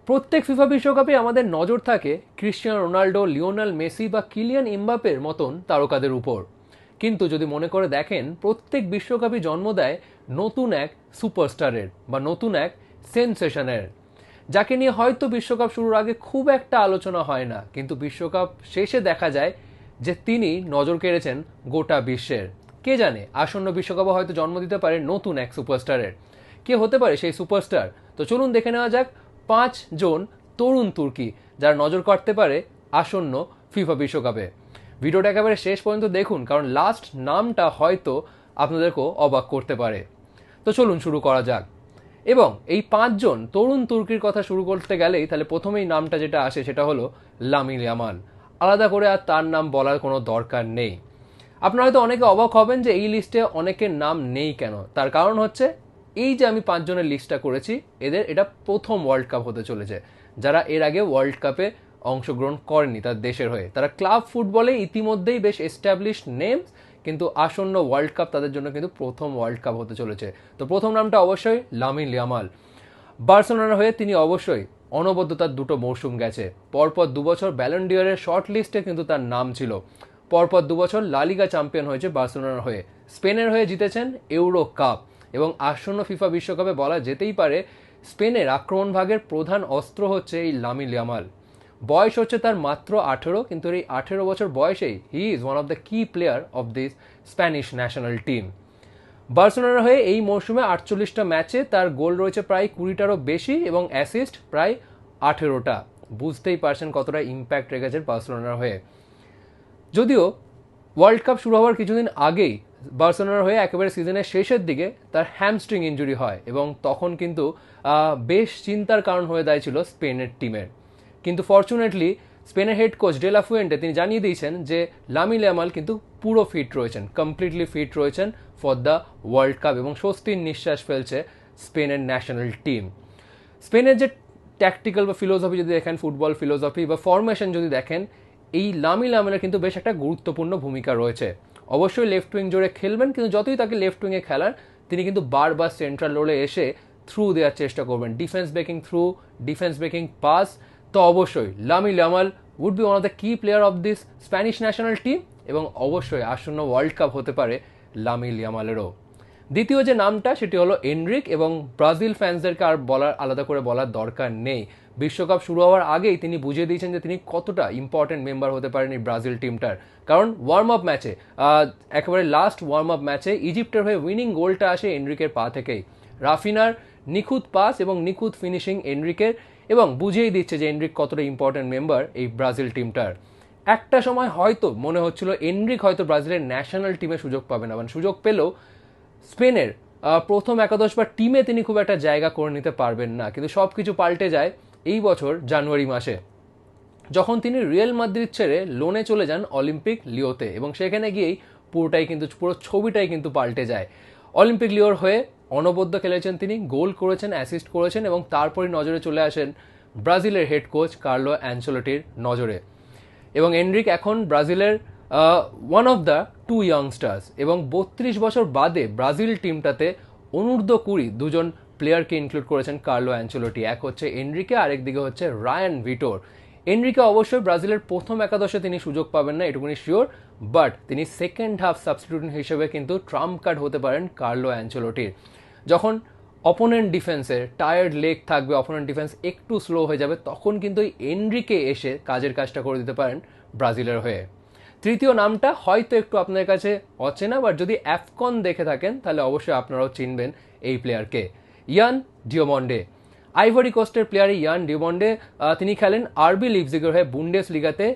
প্রত্যেক ফিফা বিশ্বকাপে আমাদের নজর থাকে ক্রিশ্চিয়ানো রোনাল্ডো, লিওনেল মেসি বা কিলিয়ান এমবাপ্পের মতন তারকাদের উপর। কিন্তু যদি মনে করে দেখেন, প্রত্যেক বিশ্বকাপই জন্ম দেয় নতুন এক সুপারস্টারের বা নতুন এক সেনসেশনের, যাকে নিয়ে হয়তো বিশ্বকাপ শুরুর আগে খুব একটা আলোচনা হয় না, কিন্তু বিশ্বকাপ শেষে দেখা যায় যে তিনি নজর কেড়েছেন গোটা বিশ্বের। কে জানে, আসন্ন বিশ্বকাপে হয়তো জন্ম দিতে পারে নতুন এক সুপারস্টারের। কে হতে পারে সেই সুপারস্টার? তো চলুন দেখে নেওয়া যাক 5 জন তরুণ তুর্কি যারা নজর কাটতে পারে আসন্ন ফিফা বিশ্বকাপে। ভিডিওটা একেবারে শেষ পর্যন্ত দেখুন, কারণ লাস্ট নামটা হয়তো আপনাদেরকেও অবাক করতে পারে। তো চলুন শুরু করা যাক। এবং এই 5 জন তরুণ তুর্কির কথা শুরু করতে গেলেই তাহলে প্রথমেই নামটা যেটা আসে সেটা হলো লামিন ইয়ামাল। আলাদা করে আর তার নাম বলার কোনো দরকার নেই। আপনারা হয়তো অনেকে অবাক হবেন যে এই লিস্টে অনেকের নাম নেই কেন। তার কারণ হচ্ছে এই যে আমি 5 জনের লিস্টটা করেছি, এটা প্রথম ওয়ার্ল্ড কাপ হতে চলেছে। যারা এর আগে ওয়ার্ল্ড কাপে অংশগ্রহণ করেনি তার দেশের হয়ে, তারা ক্লাব ফুটবলে ইতিমধ্যেই বেশ এস্টাবলিশড নেমস, কিন্তু আসন্ন ওয়ার্ল্ড কাপ তাদের জন্য কিন্তু প্রথম ওয়ার্ল্ড কাপ হতে চলেছে। তো প্রথম নামটা অবশ্যই লামিন ইয়ামাল। বার্সেলোনার হয়ে তিনি অবশ্যই অনবদ্যতার 2টো মৌসুম গেছে। পরপর 2 বছর ব্যালন ডিওরের শর্ট লিস্টে কিন্তু তার নাম ছিল। পরপর 2 বছর লা লিগা চ্যাম্পিয়ন হয়েছে বার্সেলোনার হয়ে। স্পেনের হয়ে জিতেছেন ইউরো কাপ। এবং আসন্ন ফিফা বিশ্বকাপে বলা যেতেই পারে স্পেনের আক্রমণ ভাগের প্রধান অস্ত্র হচ্ছে এই লামিন ইয়ামাল। বয়স হচ্ছে তার মাত্র 18, কিন্তু এই 18 বছর বয়সেই he is one of the key player of this Spanish national team. বার্সেলোনার হয়ে এই মৌসুমে 48টা ম্যাচে তার গোল রয়েছে প্রায় 20টারও বেশি এবং অ্যাসিস্ট প্রায় 18টা। বুঝতেই পারছেন কতটা ইম্প্যাক্ট রেখেছে বার্সেলোনার হয়ে। যদিও ওয়ার্ল্ড কাপ শুরু হওয়ার কিছুদিন আগেই বার্সেলোনার হয়ে একেবারে সিজনের শেষের দিকে তার হ্যামস্ট্রিং ইঞ্জুরি হয় এবং তখন কিন্তু বেশ চিন্তার কারণ হয়ে দাঁড়িয়েছিল স্পেনের টিমের। কিন্তু ফরচুনেটলি স্পেনের হেড কোচ ডে লা ফুয়েন্টে তিনি জানিয়ে দিয়েছেন যে লামিন ইয়ামাল কিন্তু পুরো ফিট রয়েছেন, কমপ্লিটলি ফিট রয়েছেন ফর দ্য ওয়ার্ল্ড কাপ, এবং স্বস্তির নিঃশ্বাস ফেলছে স্পেনের ন্যাশনাল টিম। স্পেনের যে ট্যাকটিক্যাল বা ফিলোসফি যদি দেখেন, ফুটবল ফিলোসফি বা ফরমেশন যদি দেখেন, এই লামিন ইয়ামালের কিন্তু বেশ একটা গুরুত্বপূর্ণ ভূমিকা রয়েছে। অবশ্যই লেফট উইং জোরে খেলবেন, কিন্তু যতই তাকে লেফট উইংয়ে খেলান, তিনি কিন্তু বারবার সেন্ট্রাল রোলে এসে থ্রু দেওয়ার চেষ্টা করবেন, defence breaking through, defence breaking pass. তো অবশ্যই Lamine Yamal would be one of the key player of this Spanish national team, এবং অবশ্যই আসন্ন ওয়ার্ল্ড কাপ হতে পারে লামিন ইয়ামালেরও। দ্বিতীয় যে নামটা সেটি হলো এনরিক, এবং ব্রাজিল ফ্যান্সদেরকে আর আলাদা করে বলার দরকার নেই। বিশ্বকাপ শুরু হওয়ার আগেই তিনি বুঝিয়ে দিয়েছেন যে তিনি কতটা ইম্পর্টেন্ট মেম্বার হতে পারেন এই ব্রাজিল টিমটার। কারণ ওয়ার্ম আপ ম্যাচে, একেবারে লাস্ট ওয়ার্ম আপ ম্যাচে ইজিপ্টের হয়ে উইনিং গোলটা আসে এনরিকের পা থেকেই। রাফিনার নিখুঁত পাস এবং নিখুঁত ফিনিশিং এনরিকের, এবং বুঝিয়েই দিচ্ছে যে এনরিক কতটা ইম্পর্টেন্ট মেম্বার এই ব্রাজিল টিমটার। একটা সময় হয়তো মনে হচ্ছিল এনরিক হয়তো ব্রাজিলের ন্যাশনাল টিমে সুযোগ পাবে না, মানে সুযোগ পেলেও স্পেনের প্রথম একাদশ বা টিমে তিনি খুব একটা জায়গা করে নিতে পারবেন না। কিন্তু সব কিছু পাল্টে যায় এই বছর জানুয়ারি মাসে, যখন তিনি রিয়াল মাদ্রিদ ছেড়ে লোনে চলে যান অলিম্পিক লিওতে, এবং সেখানে গিয়েই পুরো ছবিটাই কিন্তু পাল্টে যায়। অলিম্পিক লিওর হয়ে অনবদ্য খেলেছেন তিনি, গোল করেছেন, অ্যাসিস্ট করেছেন, এবং তারপরই নজরে চলে আসেন ব্রাজিলের হেড কোচ কার্লো অ্যানচেলোটির নজরে। এবং এনরিক এখন ব্রাজিলের ওয়ান অফ দ্য 2 ইয়াংস্টার্স, এবং 32 বছর বাদে ব্রাজিল টিমটাতে অনূর্ধ্ব-20 2জন প্লেয়ারকে ইনক্লুড করেছেন কার্লো অ্যানচেলোটি। এক হচ্ছে এনরিকে, আরেকদিকে হচ্ছে রায়ান ভিটোর। এনরিকে অবশ্যই ব্রাজিলের প্রথম একাদশে তিনি সুযোগ পাবেন না, এটুকুনি শিওর, বাট তিনি সেকেন্ড হাফ সাবস্টিটিউট হিসেবে কিন্তু ট্রাম্প কার্ড হতে পারেন কার্লো অ্যানচেলোটির। যখন অপোনেন্ট ডিফেন্সের টায়ার্ড লেগ থাকবে, অপোনেন্ট ডিফেন্স একটু স্লো হয়ে যাবে, তখন কিন্তু এনরিকে এসে কাজের কাজটা করে দিতে পারেন ব্রাজিলের হয়ে। তৃতীয় নামটা হয়তো একটু আপনার কাছে অচেনা, বাট যদি অ্যাফকন দেখে থাকেন তাহলে অবশ্যই আপনারাও চিনবেন এই প্লেয়ারকে, ইয়ান ডিওমন্ডে। আইভরি কোস্টের প্লেয়ার ইয়ান ডিওমন্ডে, তিনি খেলেন আরবি লিপজিগের হয়ে বুন্ডেস লিগাতে।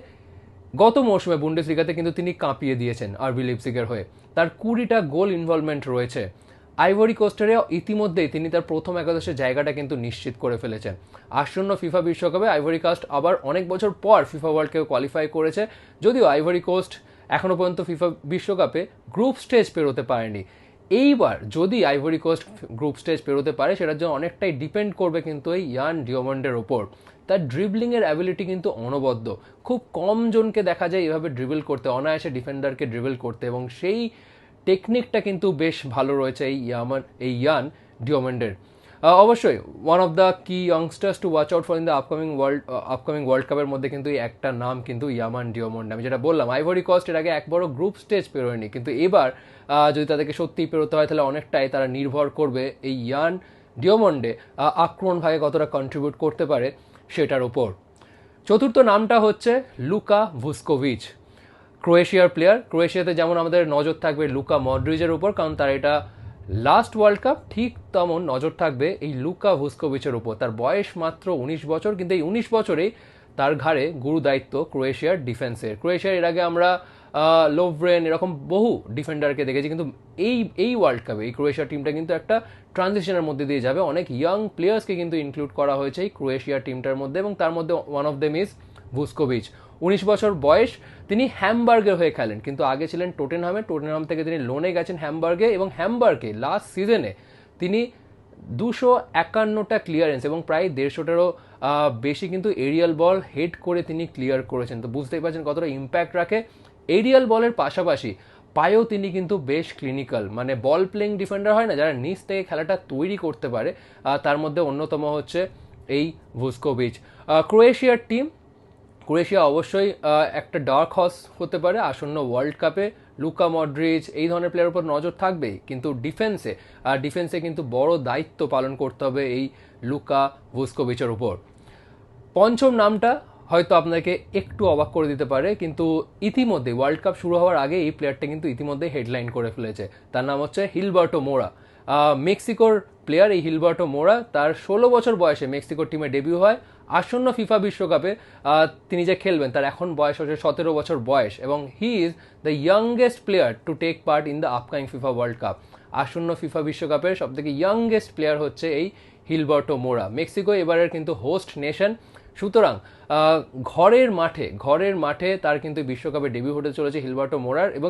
গত মৌসুমে বুন্ডেস লিগাতে কিন্তু তিনি কাঁপিয়ে দিয়েছেন আরবি লিপজিগের হয়ে, তার 20টা গোল ইনভলভমেন্ট রয়েছে। আইভরি কোস্টারে ইতিমধ্যেই তিনি তার প্রথম একাদশের জায়গাটা কিন্তু নিশ্চিত করে ফেলেছেন। আসন্ন ফিফা বিশ্বকাপে আইভরি কোস্ট আবার অনেক বছর পর ফিফা ওয়ার্ল্ড কাপে কোয়ালিফাই করেছে, যদিও আইভরি কোস্ট এখনও পর্যন্ত ফিফা বিশ্বকাপে গ্রুপ স্টেজ পেরোতে পারেনি। এইবার যদি আইভরি কোস্ট গ্রুপ স্টেজ পেরোতে পারে, সেটার জন্য অনেকটাই ডিপেন্ড করবে কিন্তু এই ইয়ান ডিওমন্ডের ওপর। তার ড্রিবলিংয়ের অ্যাবিলিটি কিন্তু অনবদ্য, খুব কম জনকে দেখা যায় এভাবে ড্রিবল করতে, অনায়াসে ডিফেন্ডারকে ড্রিবল করতে, এবং সেই টেকনিকটা কিন্তু বেশ ভালো রয়েছে এই ইয়ান ডিওমন্ডের। অবশ্যই ওয়ান অফ দ্য কি ইয়ংস্টার্স to watch out for in the upcoming world কাপের মধ্যে কিন্তু এই একটা নাম কিন্তু ইয়ামান ডিওমন্ডে। আমি যেটা বললাম, আইভরি কোস্ট এর আগে একবারও গ্রুপ স্টেজ পেরোয়নি, কিন্তু এবার যদি তাদেরকে সত্যিই পেরোতে হয় তাহলে অনেকটাই তারা নির্ভর করবে এই ইয়ান ডিওমন্ডে আক্রমণ ভাগে কতটা কন্ট্রিবিউট করতে পারে সেটার ওপর। চতুর্থ নামটা হচ্ছে লুকা ভুসকোভিচ, ক্রোয়েশিয়ার প্লেয়ার। ক্রোয়েশিয়াতে যেমন আমাদের নজর থাকবে লুকা মডরিচের উপর, কারণ তার এটা লাস্ট ওয়ার্ল্ড কাপ, ঠিক তেমন নজর থাকবে এই লুকা ভুসকোভিচের উপর। তার বয়স মাত্র 19 বছর, কিন্তু এই 19 বছরেই তার ঘাড়ে গুরু দায়িত্ব ক্রোয়েশিয়ার ডিফেন্সের। ক্রোয়েশিয়ার এর আগে আমরা লোভরেন এরকম বহু ডিফেন্ডারকে দেখেছি, কিন্তু এই ওয়ার্ল্ড কাপে এই ক্রোয়েশিয়ার টিমটা কিন্তু একটা ট্রানজিশনের মধ্যে দিয়ে যাবে। অনেক ইয়াং প্লেয়ার্সকে কিন্তু ইনক্লুড করা হয়েছে এই ক্রোয়েশিয়ার টিমটার মধ্যে, এবং তার মধ্যে ওয়ান অফ দেম ইজ ভুসকোভিচ। 19 বছর বয়স, তিনি হ্যামবার্গের হয়ে খেলেন, কিন্তু আগে ছিলেন টোটেনহাম থেকে তিনি লোনে গেছেন হ্যামবার্গে, এবং হ্যামবার্গে লাস্ট সিজনে তিনি 251টা ক্লিয়ারেন্স এবং প্রায় 150টারও বেশি কিন্তু এরিয়াল বল হেড করে তিনি ক্লিয়ার করেছেন। তো বুঝতেই পারছেন কতটা ইম্প্যাক্ট রাখে। এরিয়াল বলের পাশাপাশি পায়েও তিনি কিন্তু বেশ ক্লিনিক্যাল, মানে বল প্লেইং ডিফেন্ডার হয় না, যারা নিচ থেকে খেলাটা তৈরি করতে পারে, তার মধ্যে অন্যতম হচ্ছে এই ভুসকোভিচ। ক্রোয়েশিয়ার টিম, ক্রোয়েশিয়া অবশ্যই একটা ডার্ক হর্স হতে পারে আসন্ন ওয়ার্ল্ড কাপে। লুকা মডরিচ এই ধরনের প্লেয়ারের উপর নজর থাকবেই, কিন্তু ডিফেন্সে কিন্তু বড় দায়িত্ব পালন করতে হবে এই লুকা ভুসকোভিচের উপর। পঞ্চম নামটা হয়তো আপনাকে একটু অবাক করে দিতে পারে, কিন্তু ইতিমধ্যে ওয়ার্ল্ড কাপ শুরু হওয়ার আগে এই প্লেয়ারটা কিন্তু ইতিমধ্যে হেডলাইন করে ফেলেছে। তার নাম হচ্ছে হিলবার্টো মোরা, মেক্সিকোর প্লেয়ার। এই হিলবার্টো মোরা তার 16 বছর বয়সে মেক্সিকোর টিমে ডেবিউ হয়। আসন্ন ফিফা বিশ্বকাপে তিনি যে খেলবেন তার এখন বয়স হচ্ছে 17 বছর বয়স, এবং he is the youngest player to take part in the upcoming FIFA world cup. আসন্ন ফিফা বিশ্বকাপের সবথেকে ইয়াংগেস্ট প্লেয়ার হচ্ছে এই হিলবার্টো মোরা। মেক্সিকো এবারের কিন্তু হোস্ট নেশন, সুতরাং ঘরের মাঠে তার কিন্তু বিশ্বকাপে ডেবিউ হতে চলেছে হিলবার্টো মোরার, এবং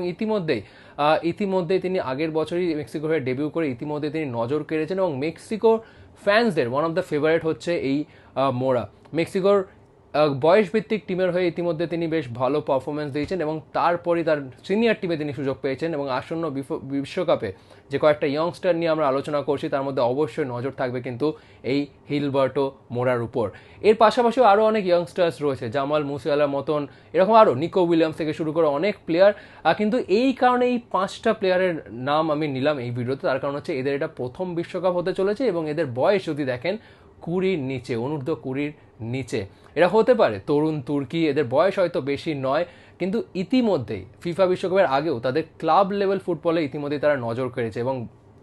ইতিমধ্যেই তিনি আগের বছরই মেক্সিকোর হয়ে ডেবিউ করে ইতিমধ্যে তিনি নজর কেড়েছেন, এবং মেক্সিকোর ফ্যান্সদের ওয়ান অফ দ্য ফেভারিট হচ্ছে এই মোরা। মেক্সিকোর বয়সভিত্তিক টিমের হয়ে ইতিমধ্যে তিনি বেশ ভালো পারফরমেন্স দিয়েছেন, এবং তারপরই তার সিনিয়র টিমে তিনি সুযোগ পেয়েছেন, এবং আসন্ন বিশ্বকাপে যে কয়েকটা ইয়ংস্টার নিয়ে আমরা আলোচনা করছি তার মধ্যে অবশ্যই নজর থাকবে কিন্তু এই হিলবার্টো মোরার উপর। এর পাশাপাশিও আরও অনেক ইয়ংস্টার্স রয়েছে, জামাল মুসিয়ালার মতন, এরকম আরও নিকো উইলিয়ামস থেকে শুরু করে অনেক প্লেয়ার। কিন্তু এই কারণে এই 5টা প্লেয়ারের নাম আমি নিলাম এই ভিডিওতে, তার কারণ হচ্ছে এদের এটা প্রথম বিশ্বকাপ হতে চলেছে, এবং এদের বয়স যদি দেখেন 20-র নিচে, অনূর্ধ্ব 20-র নিচে। এরা হতে পারে তরুণ তুর্কি, এদের বয়স হয়তো বেশি নয়, কিন্তু ইতিমধ্যেই ফিফা বিশ্বকাপের আগেও তাদের ক্লাব লেভেল ফুটবলে ইতিমধ্যেই তারা নজর কেড়েছে, এবং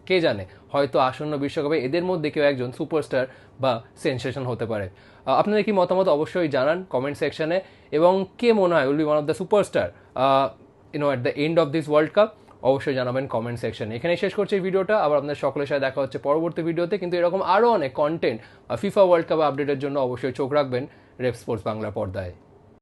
কে জানে হয়তো আসন্ন বিশ্বকাপে এদের মধ্যে কেউ একজন সুপারস্টার বা সেনসেশন হতে পারে। আপনাদের কি মতামত অবশ্যই জানান কমেন্ট সেকশনে, এবং কে মনে হয় will be one of the superstar at the end of this world cup, অবশ্যই জানাবেন কমেন্ট সেকশনে। এখানে শেষ করছি এই ভিডিওটা, আবার আপনাদের সকলের সাথে দেখা হচ্ছে পরবর্তী ভিডিওতে। কিন্তু এরকম আরও অনেক কন্টেন্ট ফিফা ওয়ার্ল্ড কাপ আপডেটের জন্য অবশ্যই চোখ রাখবেন রেপ স্পোর্টস বাংলা পর্দায়।